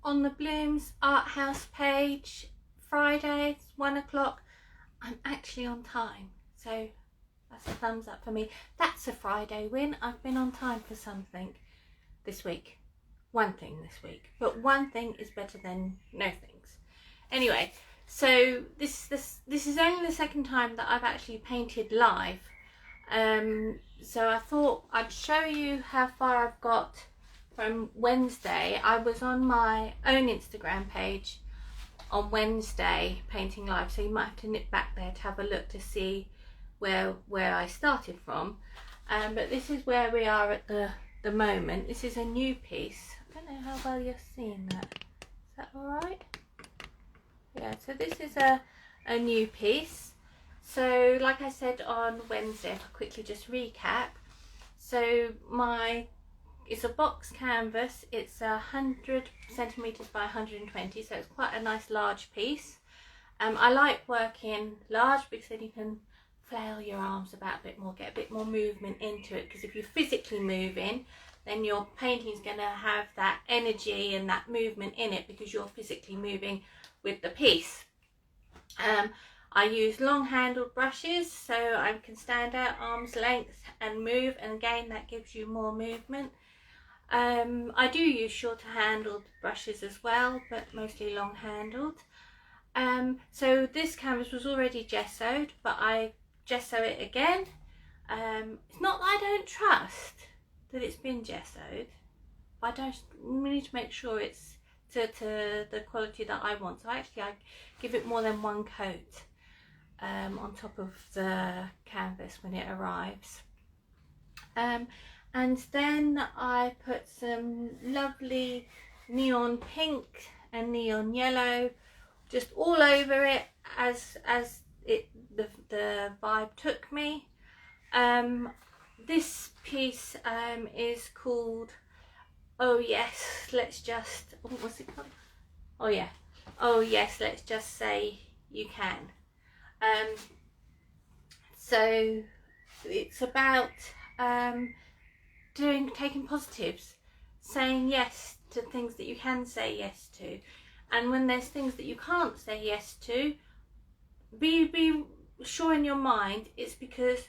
on the Blooms Art House page, Friday, 1 o'clock. I'm actually on time, so that's a thumbs up for me. That's a Friday win. I've been on time for something this week. One thing this week, but one thing is better than no things. Anyway, so this is only the second time that I've actually painted live. So I thought I'd show you how far I've got from Wednesday. I was on my own Instagram page on Wednesday painting live, so you might have to nip back there to have a look to see where I started from. But this is where we are at the moment. This is a new piece. I don't know how well you're seeing that. Is that alright? Yeah, so this is a new piece. So like I said on Wednesday, if I quickly just recap, so it's a box canvas. It's 100 centimeters by 120, so it's quite a nice large piece. I like working large because then you can flail your arms about a bit more, get a bit more movement into it, because if you're physically moving, then your painting is going to have that energy and that movement in it because you're physically moving with the piece. I use long handled brushes so I can stand out arm's length and move, and again that gives you more movement. I do use shorter handled brushes as well, but mostly long handled. So this canvas was already gessoed, but I gesso it again. It's not that I don't trust that it's been gessoed, but we need to make sure it's to the quality that I want. So actually I give it more than one coat on top of the canvas when it arrives. And then I put some lovely neon pink and neon yellow just all over it as the vibe took me. This piece is called Oh Yes, Let's Just, what's it called? Oh yeah, Oh Yes, Let's Just Say You Can. So it's about taking positives, saying yes to things that you can say yes to, and when there's things that you can't say yes to, be sure in your mind it's because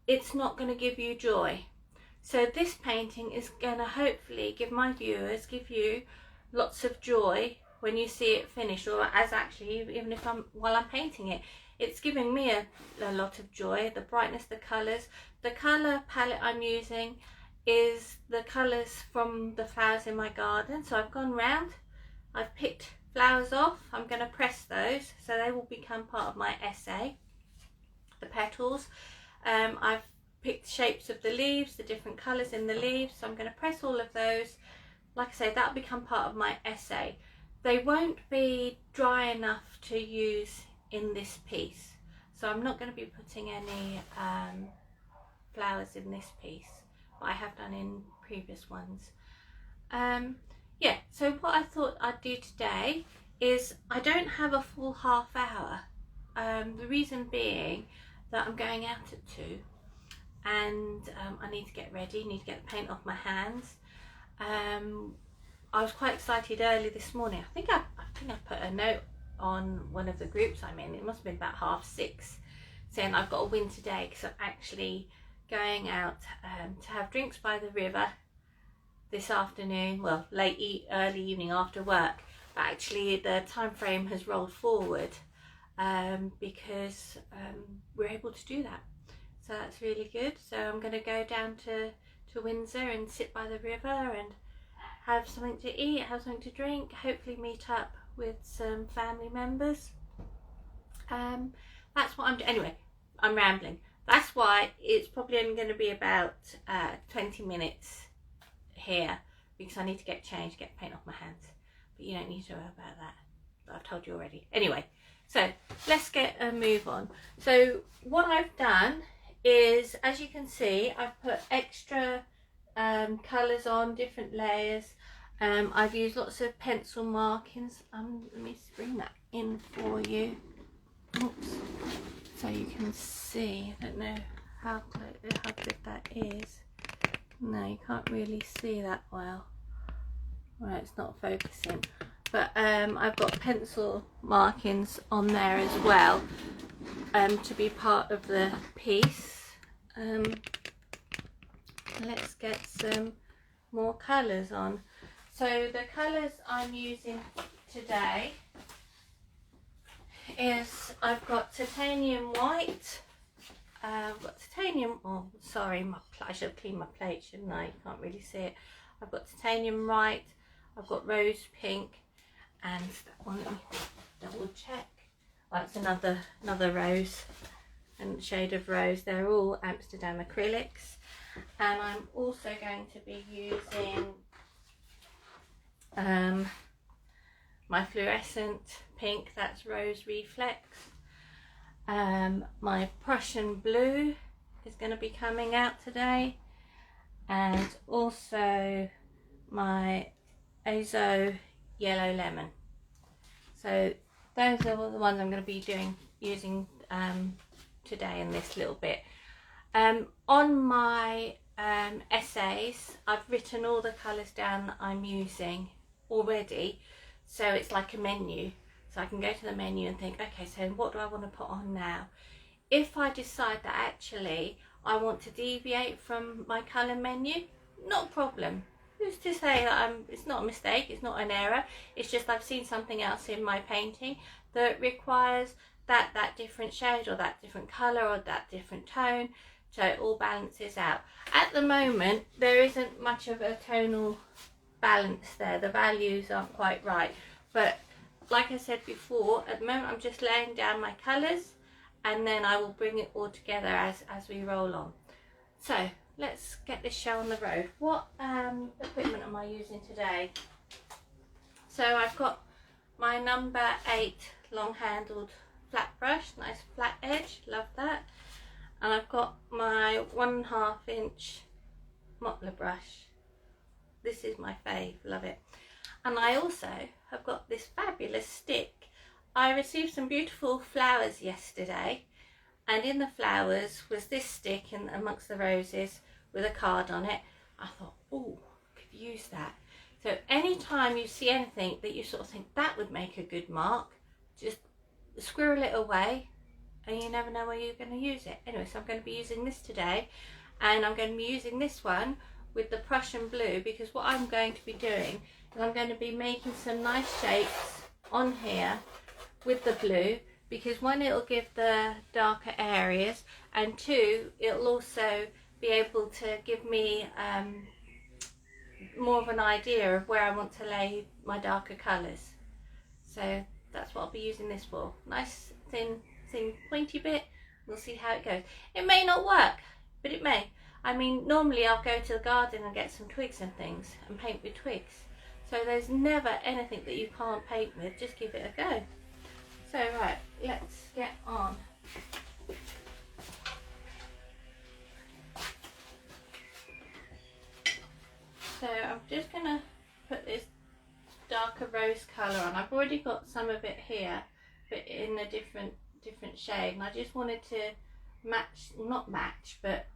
it's not going to give you joy. So this painting is going to hopefully give my viewers, give you lots of joy when you see it finished, or as actually even if while I'm painting it, it's giving me a lot of joy. The brightness, the colours, the colour palette I'm using is the colours from the flowers in my garden. So I've gone round, I've picked flowers off, I'm going to press those so they will become part of my essay. The petals, I've picked shapes of the leaves, the different colours in the leaves, so I'm going to press all of those. Like I say, that'll become part of my essay. They won't be dry enough to use in this piece, so I'm not going to be putting any flowers in this piece, but I have done in previous ones. Yeah, so what I thought I'd do today is I don't have a full half hour. The reason being that I'm going out at 2 and I need to get ready, need to get the paint off my hands. I was quite excited early this morning. I think I put a note on one of the groups I'm in. It must have been about 6:30, saying I've got a win today because I'm actually going out to have drinks by the river this afternoon. Well, early evening after work. But actually the time frame has rolled forward because we're able to do that. So that's really good. So I'm going to go down to Windsor and sit by the river and have something to eat, have something to drink, hopefully meet up with some family members. That's what I'm doing. Anyway, I'm rambling. That's why it's probably only going to be about 20 minutes here, because I need to get changed, get paint off my hands. But you don't need to worry about that. I've told you already. Anyway, so let's get a move on. So what I've done is, as you can see, I've put extra colours on, different layers. I've used lots of pencil markings. Let me bring that in for you. Oops. So you can see. I don't know how good that is. No, you can't really see that well. Right, it's not focusing, but I've got pencil markings on there as well to be part of the piece. Let's get some more colours on. So the colours I'm using today is, I've got titanium white, I've got titanium, oh sorry, I should have cleaned my plate, shouldn't I? You can't really see it. I've got titanium white, I've got rose pink, and that one, let me double check. Oh, it's another rose and shade of rose. They're all Amsterdam acrylics. And I'm also going to be using my fluorescent pink, that's Rose Reflex. My Prussian blue is going to be coming out today, and also my Azo Yellow Lemon. So those are all the ones I'm going to be using today in this little bit. On my essays, I've written all the colours down that I'm using already, so it's like a menu, so I can go to the menu and think, okay, so what do I want to put on now? If I decide that actually I want to deviate from my colour menu, not a problem. Who's to say that it's not a mistake, it's not an error, it's just I've seen something else in my painting that requires that different shade or that different colour or that different tone, so it all balances out. At the moment there isn't much of a tonal balance there, the values aren't quite right, but like I said before, at the moment I'm just laying down my colours and then I will bring it all together as we roll on. So let's get this show on the road. What equipment am I using today? So I've got my number 8 long handled flat brush, nice flat edge, love that. And I've got my 1.5 inch Mottler brush. This is my fave, love it. And I also have got this fabulous stick. I received some beautiful flowers yesterday, and in the flowers was this stick in amongst the roses with a card on it. I thought, oh, could use that. So anytime you see anything that you sort of think that would make a good mark, just squirrel it away, and you never know where you're going to use it. Anyway, so I'm going to be using this today, and I'm going to be using this one with the Prussian blue, because what I'm going to be doing is I'm going to be making some nice shapes on here with the blue, because one, it'll give the darker areas, and two, it'll also be able to give me more of an idea of where I want to lay my darker colours. So that's what I'll be using this for. Nice thin pointy bit. We'll see how it goes. It may not work, but it may. I mean, normally I'll go to the garden and get some twigs and things and paint with twigs. So there's never anything that you can't paint with. Just give it a go. So right, let's get on. So I'm just going to put this darker rose colour on. I've already got some of it here, but in a different shade, and I just wanted to match, not match, but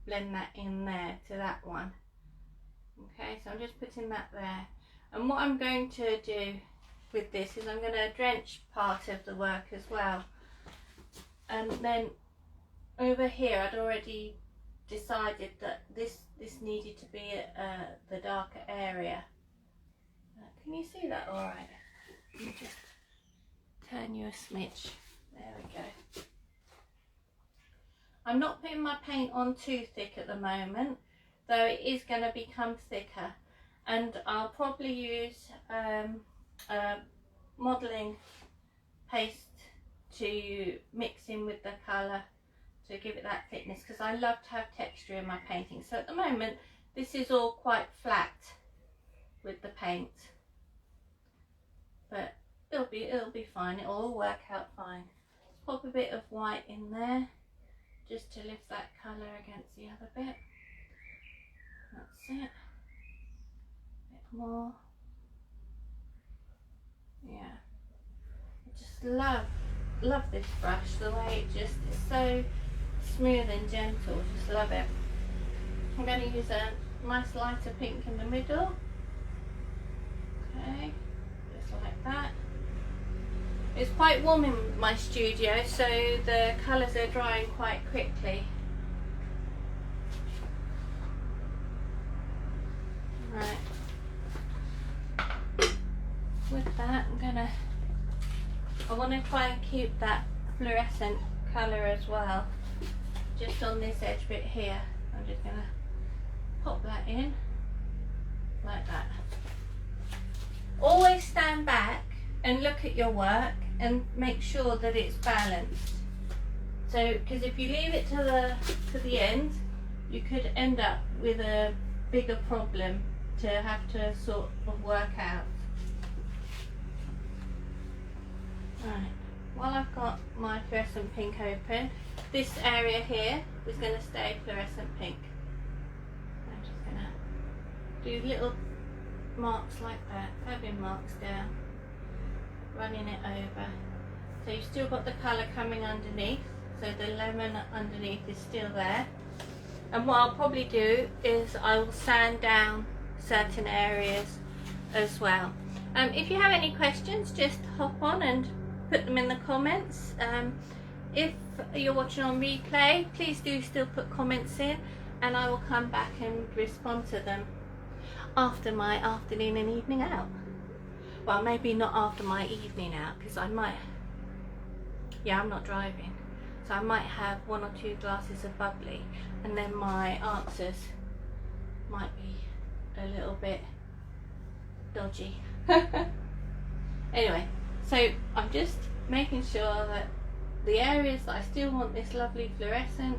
blend that in there to that one. Okay, so I'm just putting that there, and what I'm going to do with this is I'm going to drench part of the work as well, and then over here I'd already decided that this needed to be the darker area. Can you see that all right? Let me just turn you a smidge. There we go. I'm not putting my paint on too thick at the moment, though it is going to become thicker, and I'll probably use modelling paste to mix in with the colour to give it that thickness, because I love to have texture in my painting. So at the moment this is all quite flat with the paint, but it'll be fine, it'll all work out fine. Let's pop a bit of white in there just to lift that colour against the other bit. That's it. A bit more. Yeah. I just love this brush, the way it just is so smooth and gentle, just love it. I'm going to use a nice lighter pink in the middle, It's quite warm in my studio, so the colours are drying quite quickly. Right. With that, I want to try and keep that fluorescent colour as well, just on this edge bit here. I'm just going to pop that in like that. Always stand back and look at your work and make sure that it's balanced. So, because if you leave it to the end, you could end up with a bigger problem to have to sort of work out. Right, while I've got my fluorescent pink open, this area here is going to stay fluorescent pink. I'm just going to do little marks like that, fabbing marks down, running it over. So you've still got the colour coming underneath, so the lemon underneath is still there. And what I'll probably do is I will sand down certain areas as well. If you have any questions, just hop on and put them in the comments. If you're watching on replay, please do still put comments in, and I will come back and respond to them after my afternoon and evening out. Well, maybe not after my evening out, because I'm not driving, so I might have 1 or 2 glasses of bubbly, and then my answers might be a little bit dodgy. Anyway, so I'm just making sure that the areas that I still want this lovely fluorescent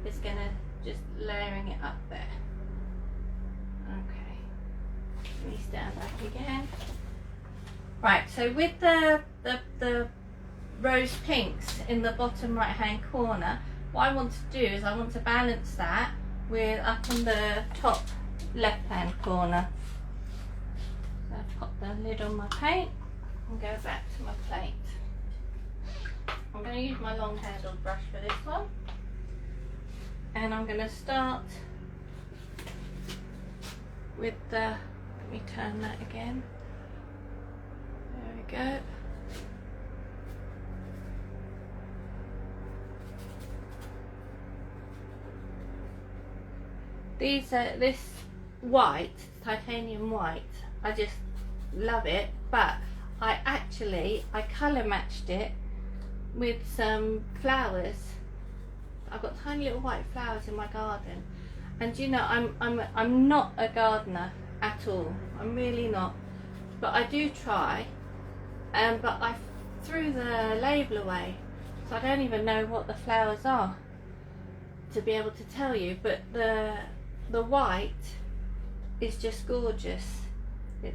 is gonna just layering it up there. Okay, let me stand back again. Right, so with the rose pinks in the bottom right hand corner, what I want to do is I want to balance that with up on the top left hand corner. So I pop the lid on my paint and go back to my plate. I'm going to use my long handled brush for this one, and I'm going to start with the, let me turn that again, there we go. This white, titanium white, I just love it, but I colour matched it with some flowers. I've got tiny little white flowers in my garden, and you know, I'm not a gardener at all. I'm really not, but I do try. But I threw the label away, so I don't even know what the flowers are to be able to tell you. But the white is just gorgeous. It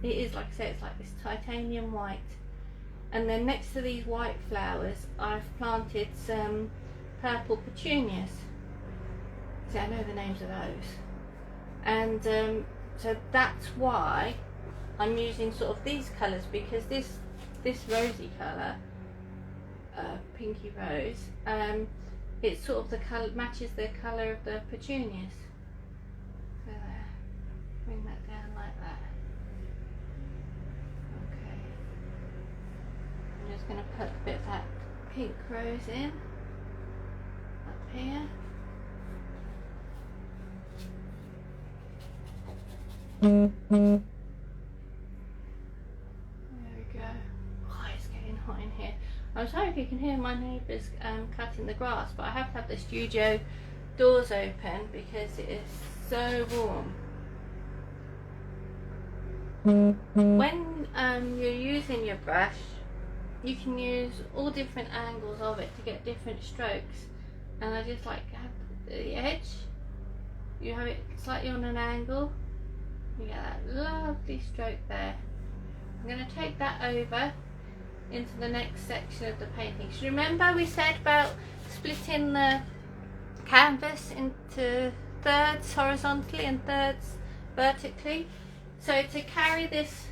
is, like I say, it's like this titanium white. And then next to these white flowers, I've planted some purple petunias. See, I know the names of those. And so that's why I'm using sort of these colours, because this rosy colour, pinky rose, it's sort of the colour, matches the colour of the petunias. So there, bring that down like that. Okay. I'm just going to put a bit of that pink rose in up here. There we go. Oh, it's getting hot in here. I'm sorry if you can hear my neighbours cutting the grass, but I have to have the studio doors open because it is so warm. When you're using your brush, you can use all different angles of it to get different strokes, and I just like have the edge, you have it slightly on an angle, you get that lovely stroke there. I'm going to take that over into the next section of the painting. So remember we said about splitting the canvas into thirds horizontally and thirds vertically? So to carry this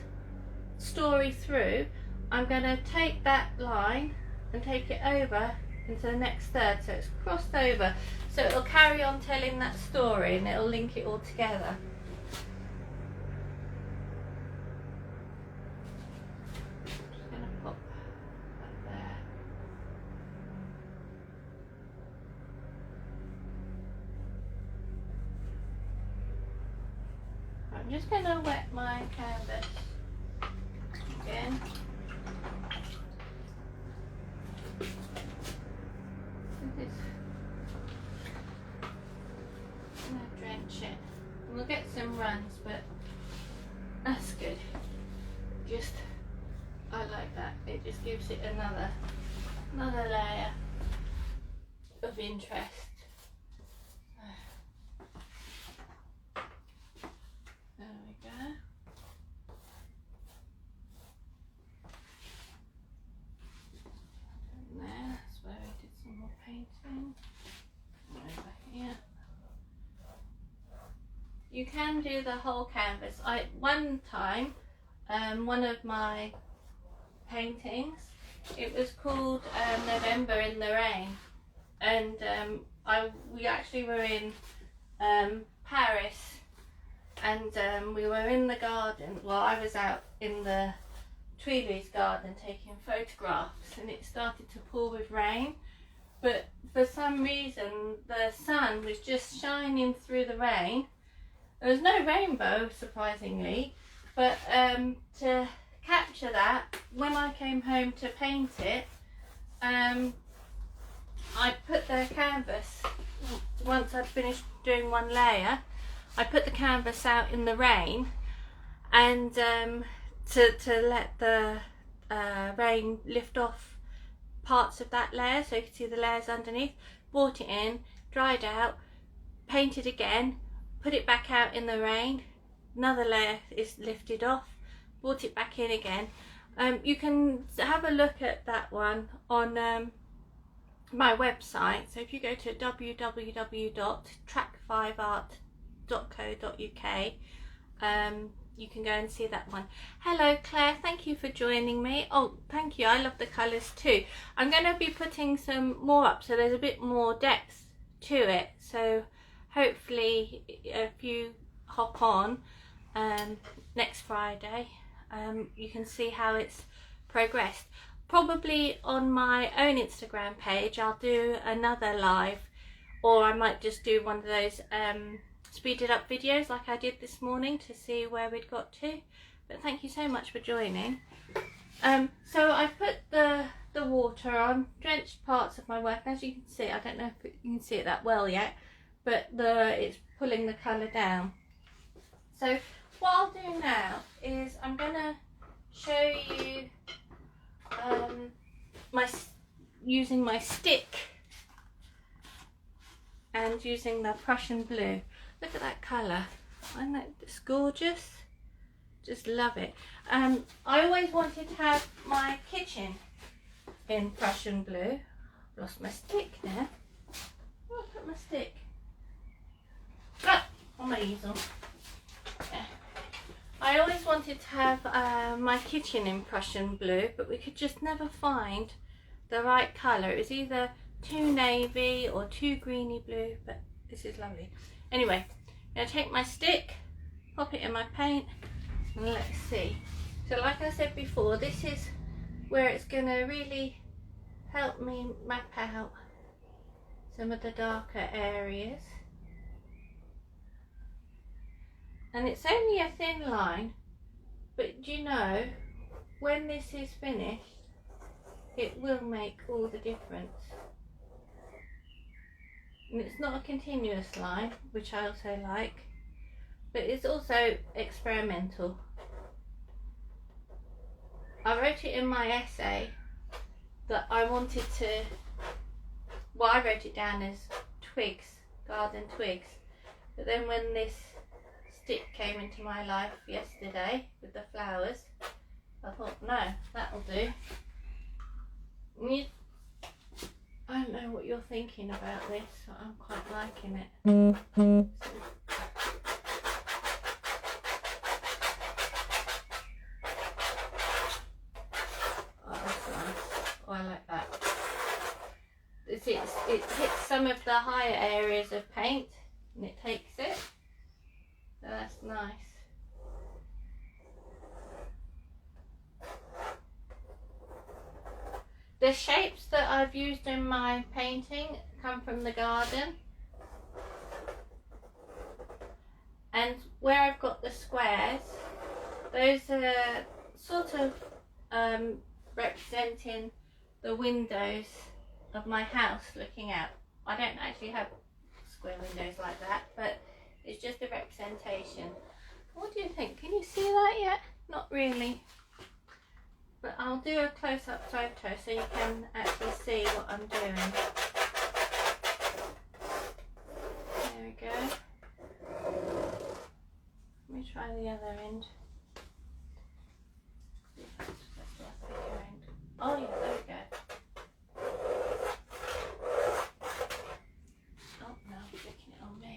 story through, I'm going to take that line and take it over into the next third, so it's crossed over, so it'll carry on telling that story and it'll link it all together. Just going to pop I'm just going to wet my canvas again. This is, I'm going to drench it. We'll get some runs, but that's good. Just, I like that. It just gives it another layer of interest. There we go. And there, that's where I did some more painting. Over here. You can do the whole canvas. One time, one of my paintings, it was called November in the Rain, and we actually were in Paris, and we were in the garden. Well, I was out in the Tuileries garden taking photographs, and it started to pour with rain, but for some reason the sun was just shining through the rain. There was no rainbow, surprisingly, but to capture that, when I came home to paint it, I put the canvas, once I'd finished doing one layer, I put the canvas out in the rain, and to let the rain lift off parts of that layer so you can see the layers underneath. Brought it in, dried out, painted again, put it back out in the rain, another layer is lifted off, brought it back in again. You can have a look at that one on my website. So if you go to www.track5art.co.uk, you can go and see that one. Hello Claire, thank you for joining me. Oh, thank you, I love the colours too. I'm going to be putting some more up so there's a bit more depth to it, so hopefully if you hop on next Friday, you can see how it's progressed. Probably on my own Instagram page I'll do another live, or I might just do one of those speeded up videos like I did this morning to see where we'd got to. But thank you so much for joining. So I put the water on, drenched parts of my work. As you can see, I don't know if you can see it that well yet, but it's pulling the colour down. So what I'll do now is I'm going to show you using my stick and using the Prussian blue. Look at that colour, isn't that just gorgeous? Just love it. I always wanted to have my kitchen in Prussian blue. Lost my stick now. Where did I put my stick? Ah, on my easel. Yeah. I always wanted to have my kitchen in Prussian blue, but we could just never find the right colour. It was either too navy or too greeny blue, but this is lovely. Anyway, I'm going to take my stick, pop it in my paint, and let's see. So like I said before, this is where it's going to really help me map out some of the darker areas. And it's only a thin line, but do you know, when this is finished, it will make all the difference. And it's not a continuous line, which I also like, but it's also experimental. I wrote it in my essay that I wanted to, well, I wrote it down as twigs, garden twigs, but then when this stick came into my life yesterday with the flowers, I thought, no, that'll do. I don't know what you're thinking about this, but I'm quite liking it. Oh, that's nice. Oh, I like that. It hits some of the higher areas of paint and it takes it. So that's nice. The shapes that I've used in my painting come from the garden, and where I've got the squares, those are sort of representing the windows of my house looking out. I don't actually have square windows like that, but it's just a representation. What do you think? Can you see that yet? Not really. But I'll do a close-up photo so you can actually see what I'm doing. There we go. Let me try the other end. Oh yeah, there we go. Oh no, I'm flicking it on me.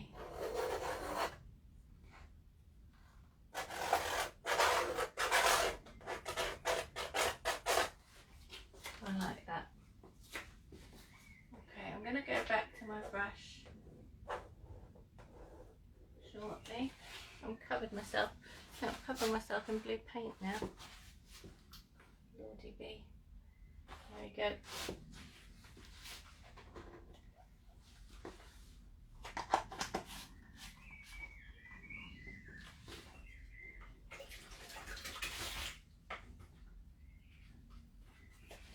I like that. Okay, I'm going to go back to my brush shortly. I've covered myself in blue paint now. Lordy be. There we go.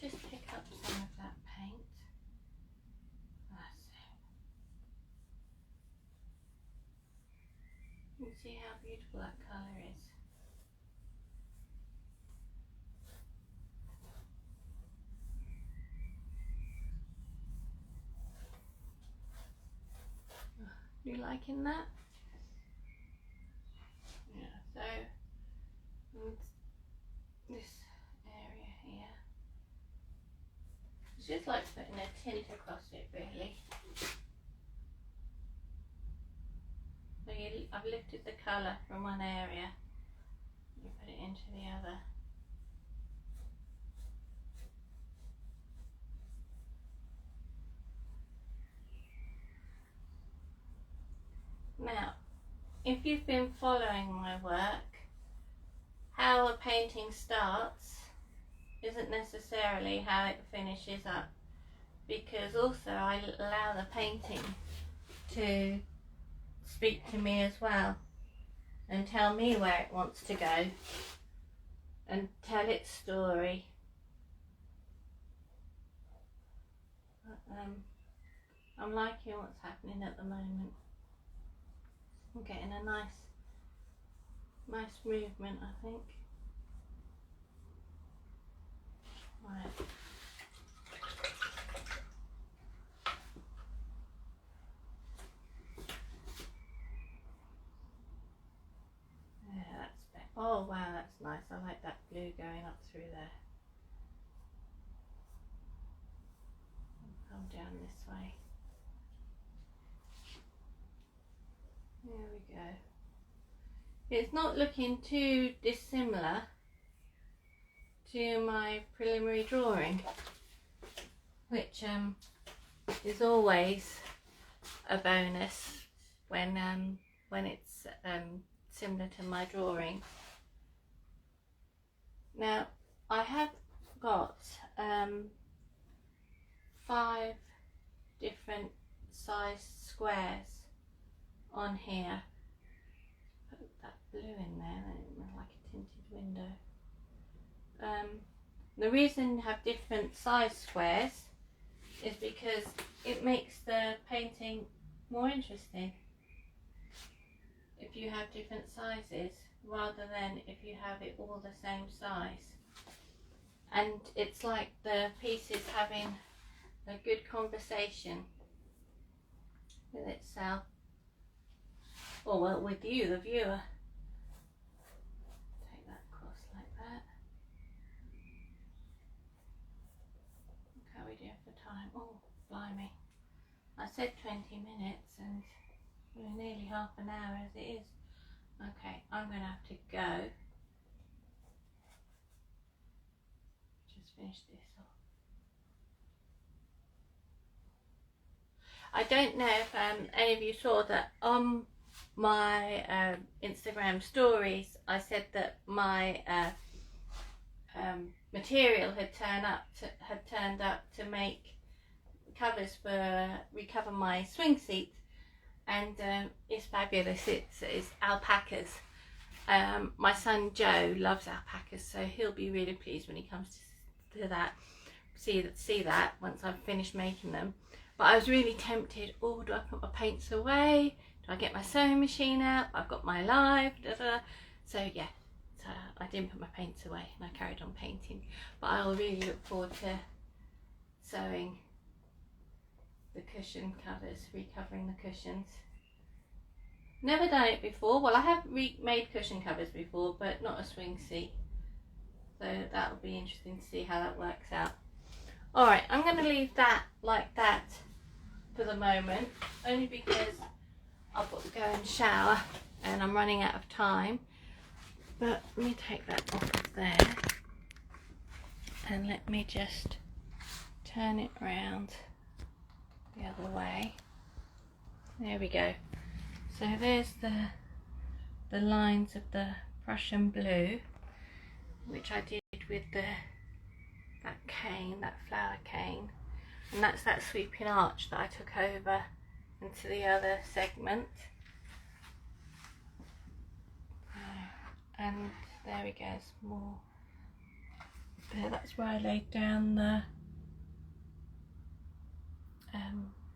Just pick up some of that paint. That's it. You can see how beautiful that colour is. You liking that? Yeah, so this area here, it's just like putting a tint across it really. So I've lifted the colour from one area, you put it into the other. Now, if you've been following my work, how a painting starts isn't necessarily how it finishes up, because also I allow the painting to speak to me as well and tell me where it wants to go and tell its story. I'm liking what's happening at the moment. I'm getting a nice movement, I think. Right. Yeah, that's better. Oh wow, that's nice. I like that blue going up through there. I'll come down this way. There we go. It's not looking too dissimilar to my preliminary drawing, which is always a bonus when it's similar to my drawing. Now I have got 5 different sized squares on here. Put that blue in there, then it looks like a tinted window. The reason you have different size squares is because it makes the painting more interesting if you have different sizes rather than if you have it all the same size. And it's like the piece is having a good conversation with itself, or well, with you, the viewer. Take that across like that. How are we doing for time? Oh, blimey. I said 20 minutes and we're nearly half an hour as it is. Okay, I'm going to have to go. Just finish this off. I don't know if any of you saw that on my Instagram stories I said that my material had turned up to make covers for recover my swing seat, and it's fabulous. It's alpacas. My son Joe loves alpacas, so he'll be really pleased when he comes to that. See that once I've finished making them. But I was really tempted. Oh, do I put my paints away? Do I get my sewing machine out? I've got my live. So yeah, so I didn't put my paints away and I carried on painting. But I'll really look forward to sewing the cushion covers, recovering the cushions. Never done it before. Well, I have made cushion covers before, but not a swing seat. So that'll be interesting to see how that works out. Alright, I'm going to leave that like that for the moment, only because I've got to go and shower and I'm running out of time. But let me take that off of there and let me just turn it around the other way. There we go. So there's the lines of the Prussian blue, which I did with that cane, that flower cane, and that's that sweeping arch that I took over into the other segment. And there we go, some more there. That's where I laid down the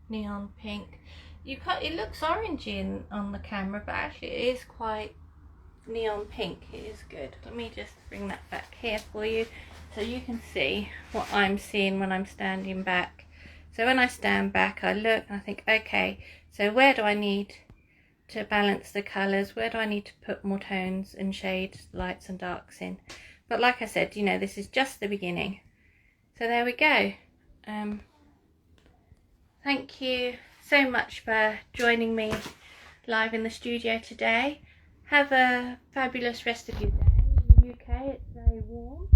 neon pink. It looks orangey on the camera, but actually it is quite neon pink. It is good. Let me just bring that back here for you so you can see what I'm seeing when I'm standing back. So when I stand back, I look and I think, okay, so where do I need to balance the colours? Where do I need to put more tones and shades, lights and darks in? But like I said, you know, this is just the beginning. So there we go. Thank you so much for joining me live in the studio today. Have a fabulous rest of your day. In the UK it's very warm.